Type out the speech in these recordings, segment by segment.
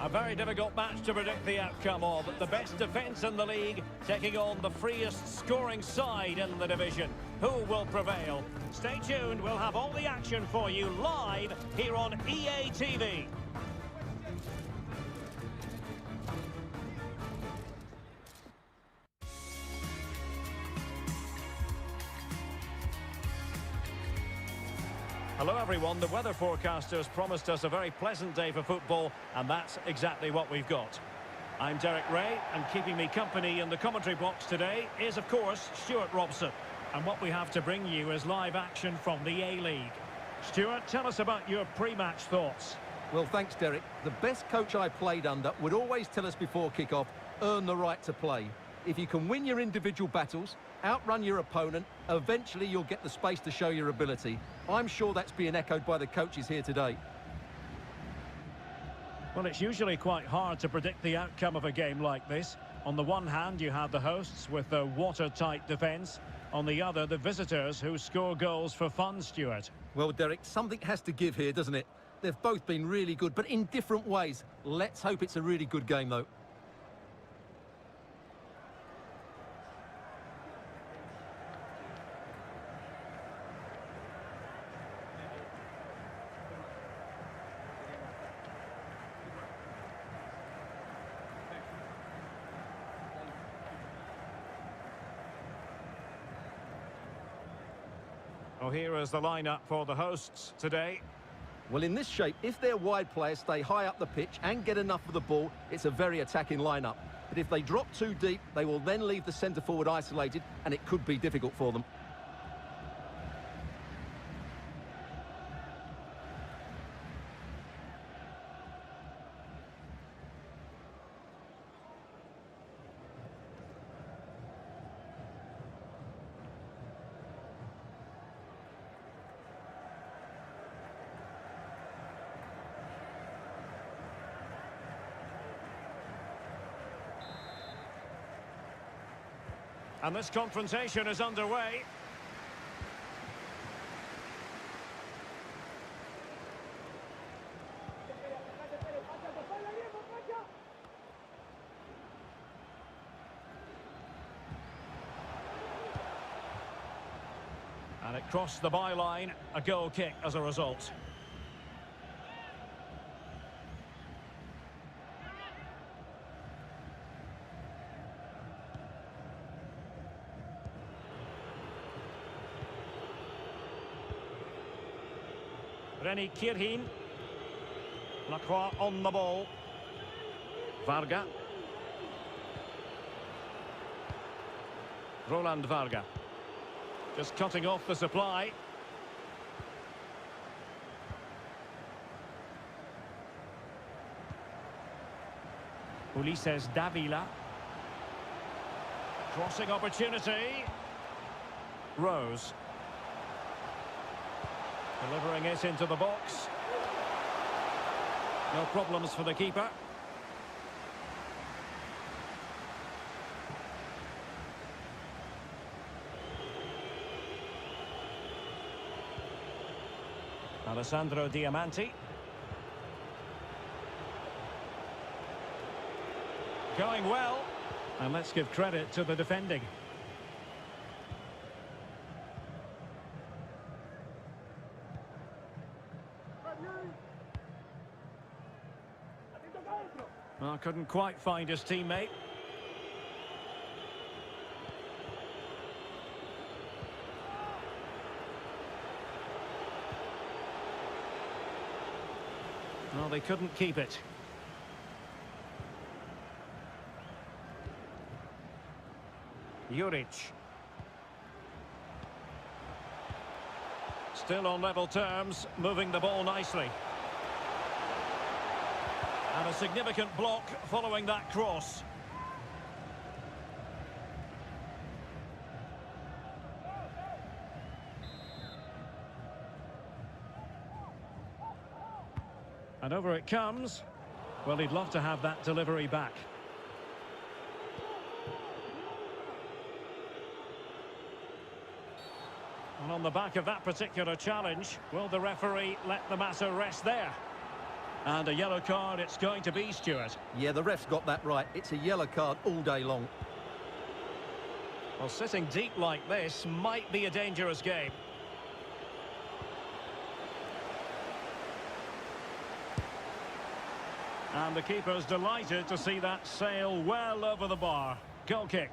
A very difficult match to predict the outcome of. The best defence in the league taking on the freest scoring side in the division. Who will prevail? Stay tuned, we'll have all the action for you live here on EA TV. Hello everyone, the weather forecasters promised us a very pleasant day for football, and that's exactly what we've got. I'm Derek Ray, and keeping me company in the commentary box today is, of course, Stuart Robson. And what we have to bring you is live action from the A-League. Stuart, tell us about your pre-match thoughts. Well, thanks, Derek. The best coach I played under would always tell us before kick-off, earn the right to play. If you can win your individual battles, outrun your opponent, eventually you'll get the space to show your ability. I'm sure that's being echoed by the coaches here today. Well, it's usually quite hard to predict the outcome of a game like this. On the one hand, you have the hosts with the watertight defence. On the other, the visitors who score goals for fun, Stuart. Well, Derek, something has to give here, doesn't it? They've both been really good, but in different ways. Let's hope it's a really good game, though. Well, here is the lineup for the hosts today. Well, in this shape, if their wide players stay high up the pitch and get enough of the ball, it's a very attacking lineup. But if they drop too deep, they will then leave the centre-forward isolated, and it could be difficult for them. And this confrontation is underway. And it crossed the byline, a goal kick as a result. Reni Kirhin. Lacroix on the ball. Varga. Roland Varga. Just cutting off the supply. Ulises Davila. Crossing opportunity. Rose. Delivering it into the box. No problems for the keeper. Alessandro Diamanti. Going well. And let's give credit to the defending. Well, couldn't quite find his teammate. Well, they couldn't keep it. Juric. Still on level terms, moving the ball nicely. And a significant block following that cross. And over it comes. Well, he'd love to have that delivery back. And on the back of that particular challenge, will the referee let the matter rest there? And a yellow card it's going to be, Stuart. Yeah, the ref's got that right. It's a yellow card all day long. Well, sitting deep like this might be a dangerous game. And the keeper's delighted to see that sail well over the bar. Goal kick.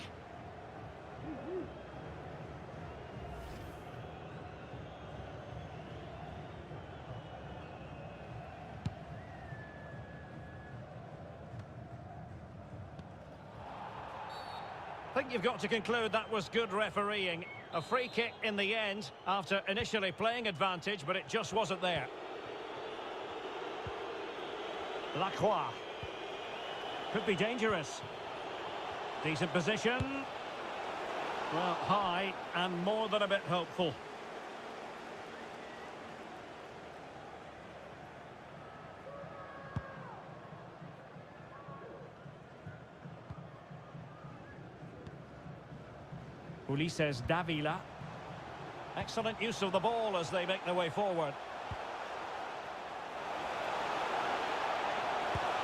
I think you've got to conclude that was good refereeing. A free kick in the end after initially playing advantage, but it just wasn't there. Lacroix. Could be dangerous. Decent position. Well, high and more than a bit hopeful. Ulises Davila. Excellent use of the ball as they make their way forward.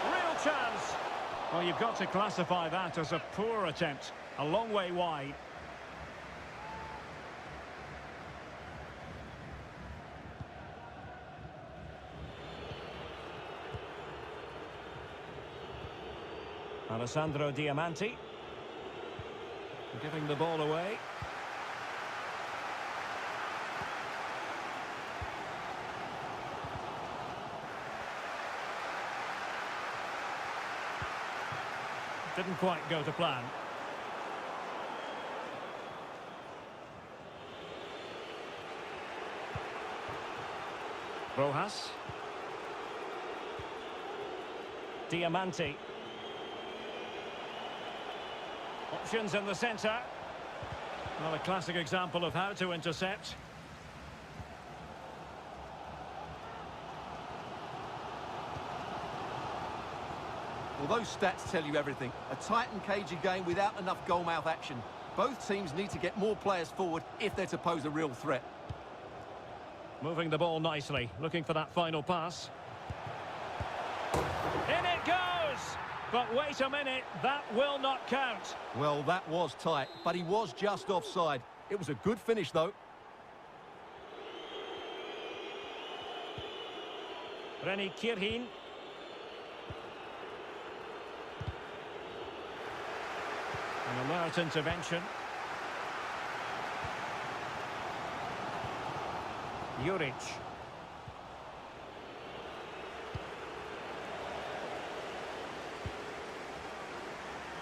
Real chance. Well, you've got to classify that as a poor attempt. A long way wide. Alessandro Diamanti. Giving the ball away. Didn't quite go to plan. Rojas. Diamanti. Options in the centre. Well, a classic example of how to intercept. Well, those stats tell you everything. A tight and cagey game without enough goal-mouth action. Both teams need to get more players forward if they're to pose a real threat. Moving the ball nicely, looking for that final pass. In it goes! But wait a minute, that will not count. Well, that was tight, but he was just offside. It was a good finish, though. Reni Kirhin. An alert intervention. Juric.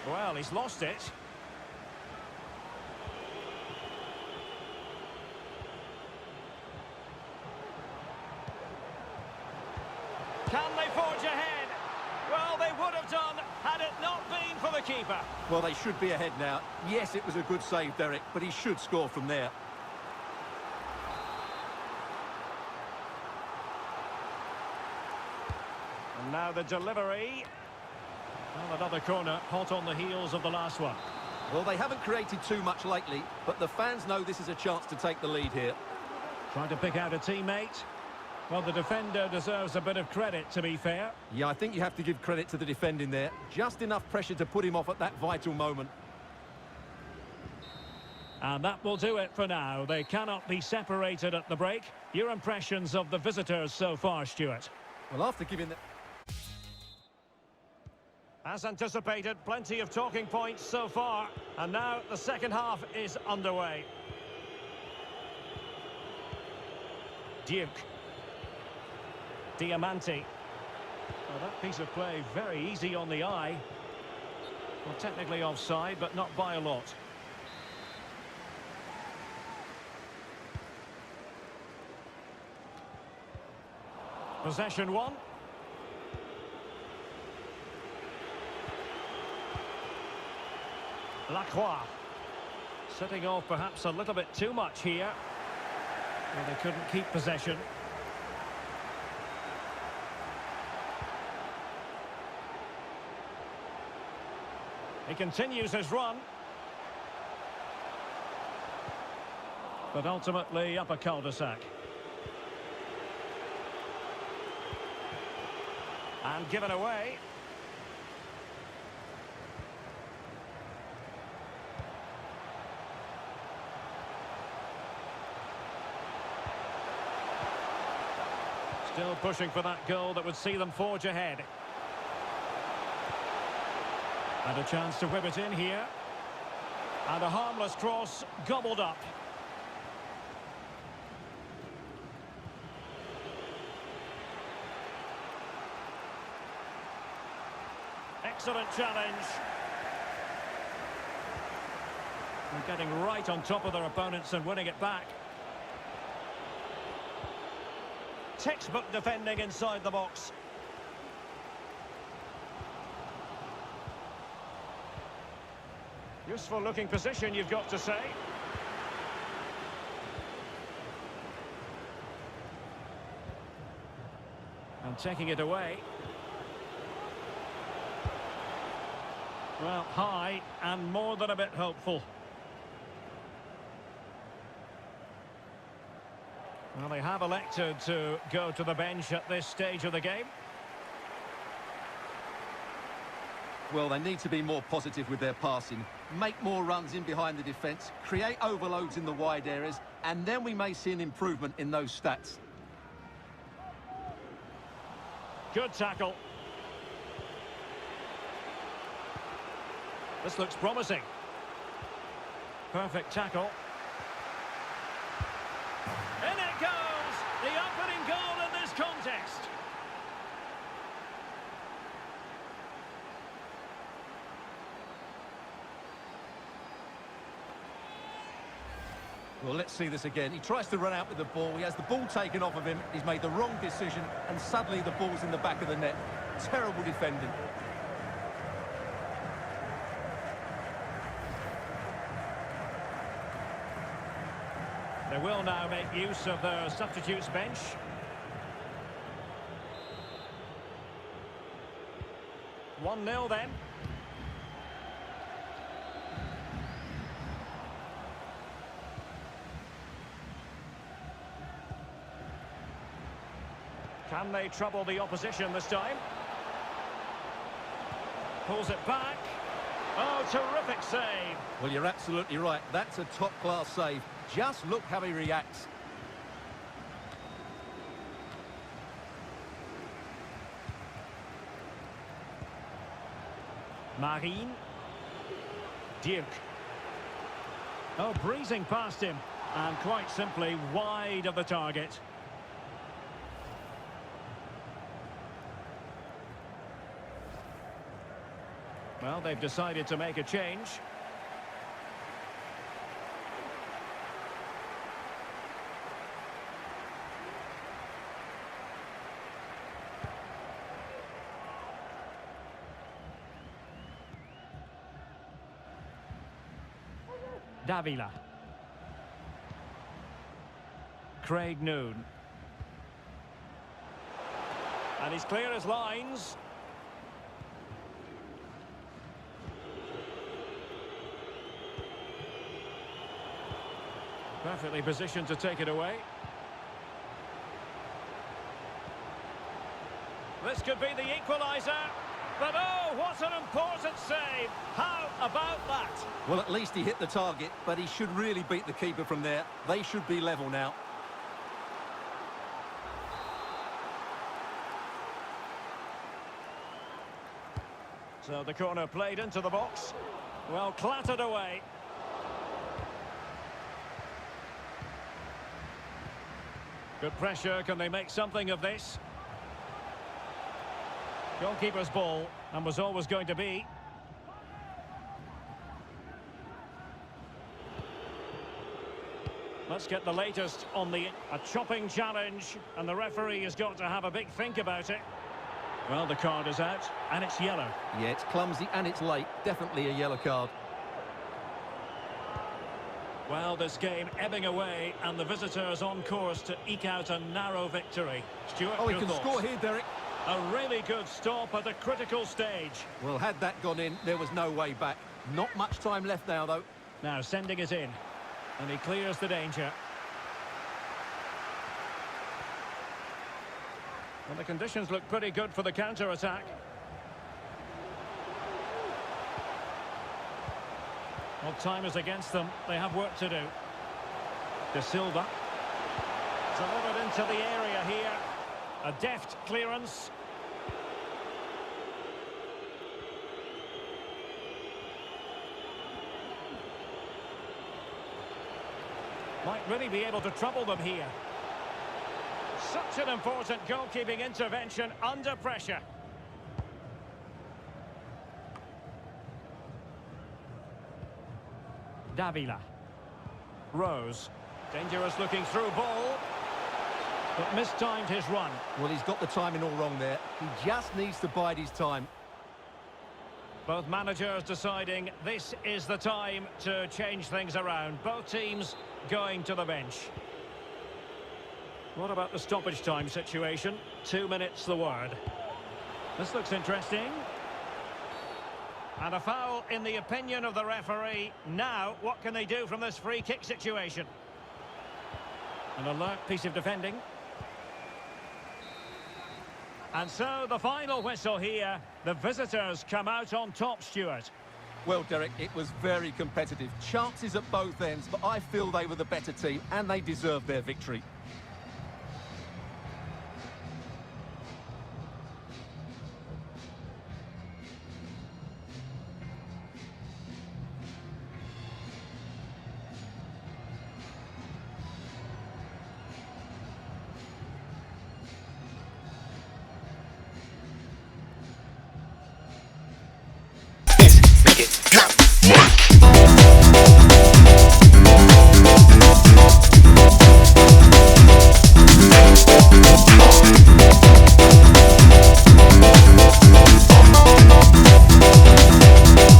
Well, he's lost it. Can they forge ahead? Well, they would have done had it not been for the keeper. Well, they should be ahead now. Yes, it was a good save, Derek, but he should score from there. And now the delivery. Well, another corner, hot on the heels of the last one. Well, they haven't created too much lately, but the fans know this is a chance to take the lead here. Trying to pick out a teammate. Well, the defender deserves a bit of credit, to be fair. Yeah, I think you have to give credit to the defending there. Just enough pressure to put him off at that vital moment. And that will do it for now. They cannot be separated at the break. Your impressions of the visitors so far, Stuart? Well, after giving the... As anticipated, plenty of talking points so far. And now the second half is underway. Duke. Diamanti. Well, that piece of play very easy on the eye. Well, technically offside, but not by a lot. Possession one. Lacroix. Setting off perhaps a little bit too much here. Well, they couldn't keep possession. He continues his run. But ultimately up a cul-de-sac. And given away. Still pushing for that goal that would see them forge ahead. And a chance to whip it in here. And a harmless cross gobbled up. Excellent challenge. And getting right on top of their opponents and winning it back. Textbook defending inside the box. Useful looking position, you've got to say. And taking it away. Well, high and more than a bit hopeful. Well, they have elected to go to the bench at this stage of the game. Well, they need to be more positive with their passing, make more runs in behind the defence, create overloads in the wide areas, and then we may see an improvement in those stats. Good tackle. This looks promising. Perfect tackle. In it goes! The opening goal in this contest. Well, let's see this again. He tries to run out with the ball. He has the ball taken off of him. He's made the wrong decision, and suddenly the ball's in the back of the net. Terrible defending. They will now make use of their substitutes bench. One-nil then. Can they trouble the opposition this time? Pulls it back. Oh, terrific save. Well, you're absolutely right. That's a top-class save. Just look how he reacts. Marine. Duke. Oh, breezing past him. And quite simply wide of the target. Well, they've decided to make a change. Davila. Craig Noon. And he's clear as lines. Perfectly positioned to take it away. This could be the equaliser. But oh, what an important save. How about that? Well, at least he hit the target, but he should really beat the keeper from there. They should be level now. So the corner played into the box. Well, clattered away. Good pressure. Can they make something of this? Goalkeeper's ball, and was always going to be. Let's get the latest on a chopping challenge, and the referee has got to have a big think about it. Well, the card is out, and it's yellow. Yeah, it's clumsy and it's late. Definitely a yellow card. Well, this game ebbing away, and the visitors on course to eke out a narrow victory. Stuart, Oh, he your can thoughts? score here, Derek. A really good stop at a critical stage. Well, had that gone in, there was no way back. Not much time left now, though. Now sending it in, and he clears the danger. Well, the conditions look pretty good for the counter-attack. Well, time is against them. They have work to do. De Silva. Delivered into the area here. A deft clearance. Might really be able to trouble them here. Such an important goalkeeping intervention under pressure. Davila. Rose. Dangerous looking through ball. But mistimed his run. Well, he's got the timing all wrong there. He just needs to bide his time. Both managers deciding this is the time to change things around. Both teams going to the bench. What about the stoppage time situation? 2 minutes the word. This looks interesting. And a foul in the opinion of the referee. Now, what can they do from this free kick situation? An alert piece of defending. And so the final whistle here. The visitors come out on top, Stuart. Well, Derek, it was very competitive. Chances at both ends, but I feel they were the better team and they deserved their victory. Make it drop.